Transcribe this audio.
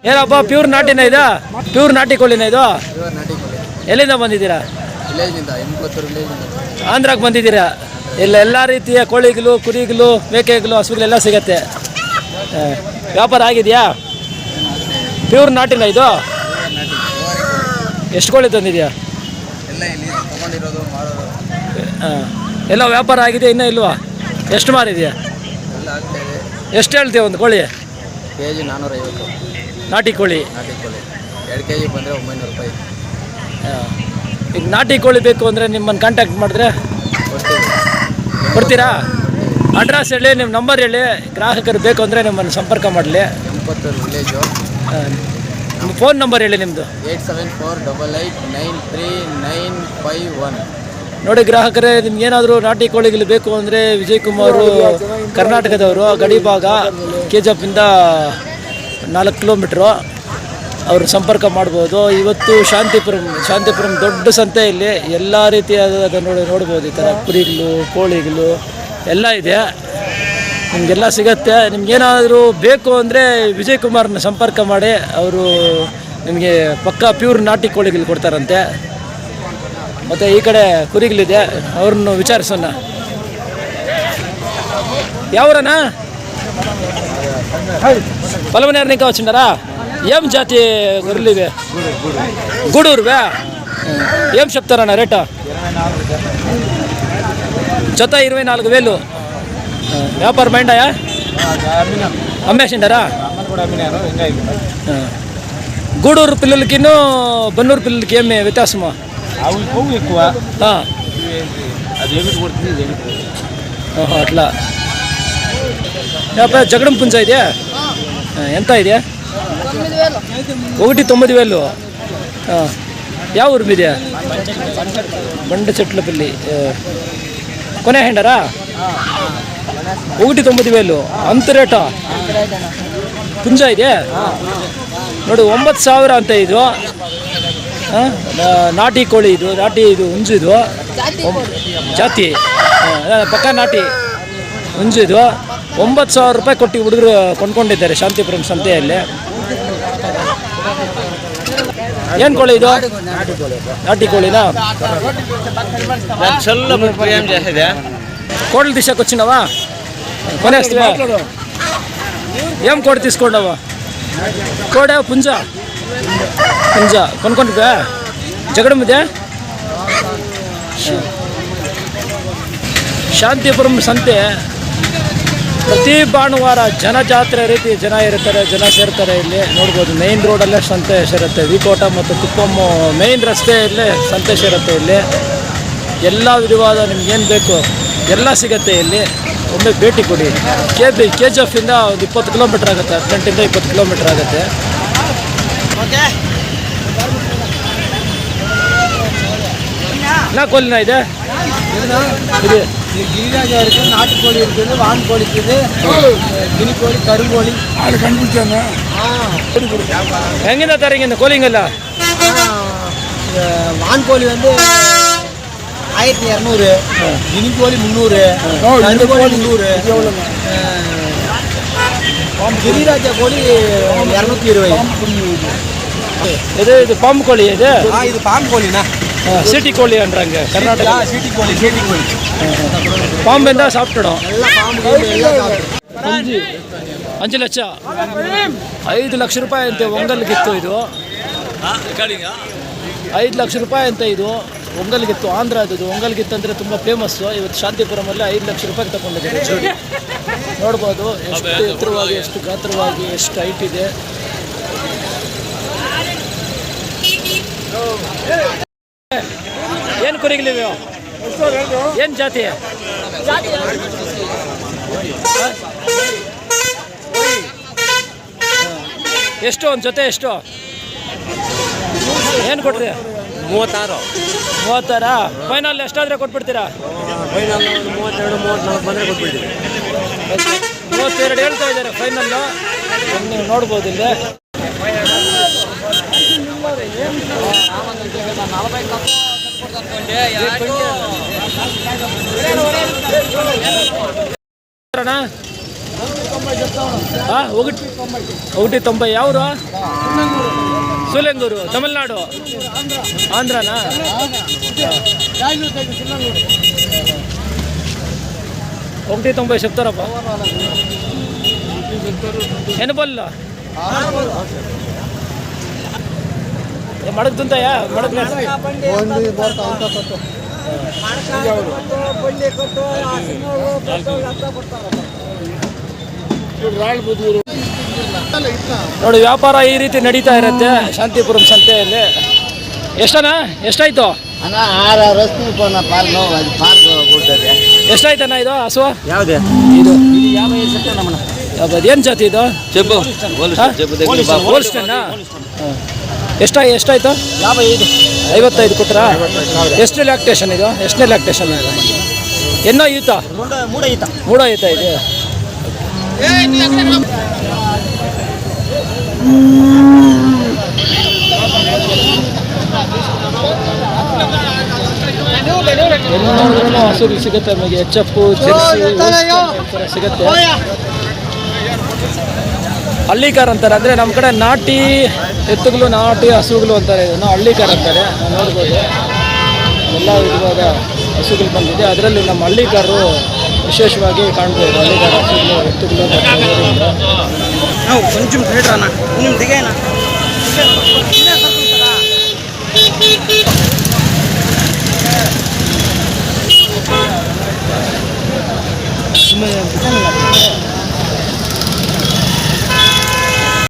ಏನಪ್ಪ ಪ್ಯೂರ್ ನಾಟಿನ ಇದು? ಪ್ಯೂರ್ ನಾಟಿ ಕೋಳಿನ ಇದು? ಎಲ್ಲಿಂದ ಬಂದಿದ್ದೀರಾ? ಆಂಧ್ರಕ್ಕೆ ಬಂದಿದ್ದೀರಾ? ಎಲ್ಲ ರೀತಿಯ ಕೋಳಿಗಳು, ಕುರಿಗಳು, ಮೇಕೆಗಳು, ಹಸುಗಳೆಲ್ಲ ಸಿಗತ್ತೆ. ವ್ಯಾಪಾರ ಆಗಿದೆಯಾ? ಪ್ಯೂರ್ ನಾಟಿನ ಇದು? ಎಷ್ಟು ಕೋಳಿ ತಂದಿದೆಯಾ? ಎಲ್ಲ ವ್ಯಾಪಾರ ಆಗಿದೆ, ಇನ್ನೂ ಇಲ್ವಾ? ಎಷ್ಟು ಮಾರಿದೆಯಾ? ಎಷ್ಟು ಹೇಳ್ತೀಯ ಒಂದು ಕೋಳಿ? ಕೆಜಿ 450. ನಾಟಿ ಕೋಳಿ 2 ಕೆಜಿ ಬಂದರೆ 900 ರೂಪಾಯಿ. ಈಗ ನಾಟಿ ಕೋಳಿ ಬೇಕು ಅಂದರೆ ನಿಮ್ಮನ್ನು ಕಾಂಟ್ಯಾಕ್ಟ್ ಮಾಡಿದ್ರೆ ಕೊಡ್ತೀರಾ? ಅಡ್ರೆಸ್ ಹೇಳಿ, ನಿಮ್ಮ ನಂಬರ್ ಹೇಳಿ, ಗ್ರಾಹಕರು ಬೇಕು ಅಂದರೆ ನಿಮ್ಮನ್ನು ಸಂಪರ್ಕ ಮಾಡಲಿ. ಎಂಪತ್ತೂರು ವಿಲೇಜು. ನಿಮ್ಮ ಫೋನ್ ನಂಬರ್ ಹೇಳಿ ನಿಮ್ಮದು. 8748889391. ನೋಡಿ ಗ್ರಾಹಕರೇ, ನಿಮ್ಗೇನಾದರೂ ನಾಟಿ ಕೋಳಿಗಳು ಬೇಕು ಅಂದರೆ ವಿಜಯ್ ಕುಮಾರ್ ಕರ್ನಾಟಕದವರು, ಗಡಿ ಭಾಗ, ಕೆಜಪ್ಪಿಂದ 4 ಕಿಲೋಮೀಟ್ರು. ಅವರು ಸಂಪರ್ಕ ಮಾಡ್ಬೋದು. ಇವತ್ತು ಶಾಂತಿಪುರಂ ದೊಡ್ಡ ಸಂತೆಯಲ್ಲಿ ಎಲ್ಲ ರೀತಿಯಾದ ನೋಡ್ಬೋದು. ಈ ಥರ ಕುರಿಗಳು, ಕೋಳಿಗಳು ಎಲ್ಲ ಇದೆ, ನಿಮಗೆಲ್ಲ ಸಿಗತ್ತೆ. ನಿಮ್ಗೇನಾದರೂ ಬೇಕು ಅಂದರೆ ವಿಜಯ್ ಕುಮಾರ್ನ ಸಂಪರ್ಕ ಮಾಡಿ, ಅವರು ನಿಮಗೆ ಪಕ್ಕಾ ಪ್ಯೂರ್ ನಾಟಿ ಕೋಳಿಗಳು ಕೊಡ್ತಾರಂತೆ. ಮತ್ತು ಈ ಕಡೆ ಕುರಿಗಳಿದೆ, ಅವ್ರನ್ನು ವಿಚಾರಿಸೋಣ. ఎవరన్నా పలమనేరు ఇంకా వచ్చిండారా? ఏం జాతి గొర్రెలు ఇవి? గూడూరువే. ఏం చెప్తారన్న రేటు? జత 24,000. వ్యాపారం అయిండాయా? అమ్మేసిండారా? గూడూరు పిల్లలకి బన్నూరు పిల్లలకి ఏమి వ్యత్యాసమా? అట్లా. జగడం పుంజ ಇದೆ ఎంత ಇದೆ? 1,9,000. ಯಾವ ಊರು మీదే? ಬಂಡ చెట్లపల్లి. కొనే హెండరా? 1,9,000 అంత ರೇಟಾ? పుంజ ಇದೆ ನೋಡಿ, 9,000 ಅಂತ ಇದು. ನಾಟಿ ಕೋಳಿ ಇದು, ಇದು ಹುಂಜು, ಇದು ಜಾತಿ ಪಕ್ಕ ನಾಟಿ ಹುಂಜು. ಇದು 9,000 ರೂಪಾಯಿ ಕೊಟ್ಟು ಹುಡುಗರು ಕೊಂಡ್ಕೊಂಡಿದ್ದಾರೆ ಶಾಂತಿಪುರಂ ಸಂತೆಯಲ್ಲಿ. ಏನು ಕೋಳಿ ಇದು? నాటి కోಳಿనా? కోడలు తీసుకొచ్చినావా? కొనేస్తావా? ఏం కోడి తీసుకున్నావా? కోడే పుంజ కొనుక్కుంటువా? జగడం ಇದೆ. ಶಾಂತಿಪುರಂ ಸಂತೆ ಪ್ರತಿ ಭಾನುವಾರ ಜಾತ್ರೆ ರೀತಿ ಜನ ಇರ್ತಾರೆ, ಜನ ಸೇರ್ತಾರೆ. ಇಲ್ಲಿ ನೋಡ್ಬೋದು, ಮೇನ್ ರೋಡಲ್ಲೇ ಸಂತೆ ಸೇರುತ್ತೆ. ವಿಕೋಟ ಮತ್ತು ಕುಪ್ಪಮ್ಮ ಮೇನ್ ರಸ್ತೆಯಲ್ಲೇ ಸಂತೆ ಸೇರುತ್ತೆ. ಇಲ್ಲಿ ಎಲ್ಲ ವಿಧವಾದ ನಿಮ್ಗೇನು ಬೇಕು ಎಲ್ಲ ಸಿಗುತ್ತೆ. ಇಲ್ಲಿ ಒಮ್ಮೆ ಭೇಟಿ ಕೊಡಿ. KGF-ಇಂದ ಒಂದು 20 ಕಿಲೋಮೀಟ್ರ್ ಆಗುತ್ತೆ, 18 ಇಂದ 20 ಕಿಲೋಮೀಟ್ರ್ ಆಗುತ್ತೆ. என்ன கோழினா இது? இது ಗಿರಿರಾಜ இருக்குது, நாட்டுக்கோழி இருக்குது, வான்கோழி இருக்குது, கினிக்கோழி, கருங்கோழி. ஆள் கண்டுபிடிச்சாங்க. எங்கேருந்து தரீங்க இந்த கோழிங்கல்ல? வான்கோழி வந்து 1200, கினிக்கோழி 300, கருங்கோழி 300, ಗಿರಿರಾಜ ಕೋಳಿ 220. இது பாம்பு கோழி. இது பாம்பு கோழினா சீட்டி கோழி அன்றாங்க கர்நாடகா. சீட்டி கோழி பாம்பு இருந்தால் சாப்பிட்டுடும். 5 ಲಕ್ಷ 5 ಲಕ್ಷ ರೂಪಾಯಿ ಅಂತೆ ಒಂಗಲ್ಗಿತ್ತು. ಇದು 5 ಲಕ್ಷ ರೂಪಾಯಿ ಅಂತ. ಇದು ಒಂಗಲ್ಗಿತ್ತು, ಆಂಧ್ರದ್ದು. ಒಂಗಲ್ಗಿತ್ತು ಅಂದರೆ ತುಂಬ ಫೇಮಸ್ಸು. ಇವತ್ತು ಶಾಂತಿಪುರಮಲ್ಲಿ 5 ಲಕ್ಷ ರೂಪಾಯಿಗೆ ತಗೊಂಡಿದ್ದಾರೆ ಜೋಡಿ. ನೋಡ್ಬೋದು ಎಷ್ಟು ಎತ್ತರವಾಗಿ, ಎಷ್ಟು ಗಾತ್ರವಾಗಿ, ಎಷ್ಟು ಹೈಟ್ ಇದೆ. ಏನು ಕುರಿಗಳಿವೆ? ಏನು ಜಾತಿ? ಎಷ್ಟು ಒಂದು ಜೊತೆ? ಎಷ್ಟು ಏನು ಕೊಡ್ರಿ? 36. ಫೈನಲ್ ಎಷ್ಟಾದರೆ ಕೊಟ್ಬಿಡ್ತೀರಾ? ಫೈನಲ್ 32, 34 ಬಂದರೆ ಕೊಟ್ಬಿಡ್ತೀವಿ. 32 ಹೇಳ್ತಾ ಇದ್ದಾರೆ ಫೈನಲ್ಲು. ನೀವು ನೋಡ್ಬೋದು ಇಲ್ಲಿ. ಹಾಂ ఒకటి 90 ಯಾವರು? సూలెంగూరు తమిళనాడు ఆంధ్రానా? ఒకటి 90 చెప్తారప్ప. ఎనపల్లా మడుగుతుంటాయా? మడుగు ನೋಡಿ, ವ್ಯಾಪಾರ ಈ ರೀತಿ ನಡೀತಾ ಇರುತ್ತೆ ಶಾಂತಿಪುರಂ ಸಂತೆಯಲ್ಲಿ. ಎಷ್ಟಾಯ್ತು ಅಣ್ಣ 6 ವರ್ಷ ಪಾಲು ಅದು ಪಾಲು ಕೊಡ್ತದೆ. ಎಷ್ಟಾಯ್ತಣ್ಣ ಇದು ಹಸುವ? ಯಾವುದೇ ಇದು ನಮ್ಮಣ್ಣ ಏನು ಜಾತಿ ಇದು? ಚೆಬ್ಬು ಹೋಲ್ಸ್ಟೇನಾ? ಎಷ್ಟಾಯ್ತು? 55 ಕೊಟ್ರಾ? ಎಷ್ಟು ಲ್ಯಾಕ್ಟೇಷನ್ ಇದು? ಎಷ್ಟನೇ ಲ್ಯಾಕ್ಟೇಷನ್? ಎನ್ನೋ ಈತ ಮೂಡ ಈತ ಇದು. ಹಸುಗಳು ಸಿಗುತ್ತೆ ನಮಗೆ. HF ಜೆರ್ಸಿ ಸಿಗುತ್ತೆ. ಹಳ್ಳಿಕಾರ್ ಅಂತಾರೆ, ಅಂದರೆ ನಮ್ಮ ಕಡೆ ನಾಟಿ ಎತ್ತುಗಳು, ನಾಟಿ ಹಸುಗಳು ಅಂತಾರೆ. ಇದನ್ನು ಹಳ್ಳಿಕಾರ್ ಅಂತಾರೆ. ನೋಡ್ಬೋದು ಎಲ್ಲ ವಿಧವಾದ ಹಸುಗಳು ಬಂದಿದೆ. ಅದರಲ್ಲಿ ನಮ್ಮ ಹಳ್ಳಿಕಾರರು ವಿಶೇಷವಾಗಿ ಕಾಣ್ಬೋದು. ಹಳ್ಳಿಕಾರ ಹಸುಗಳು, ಎತ್ತುಗಳು కొంచెం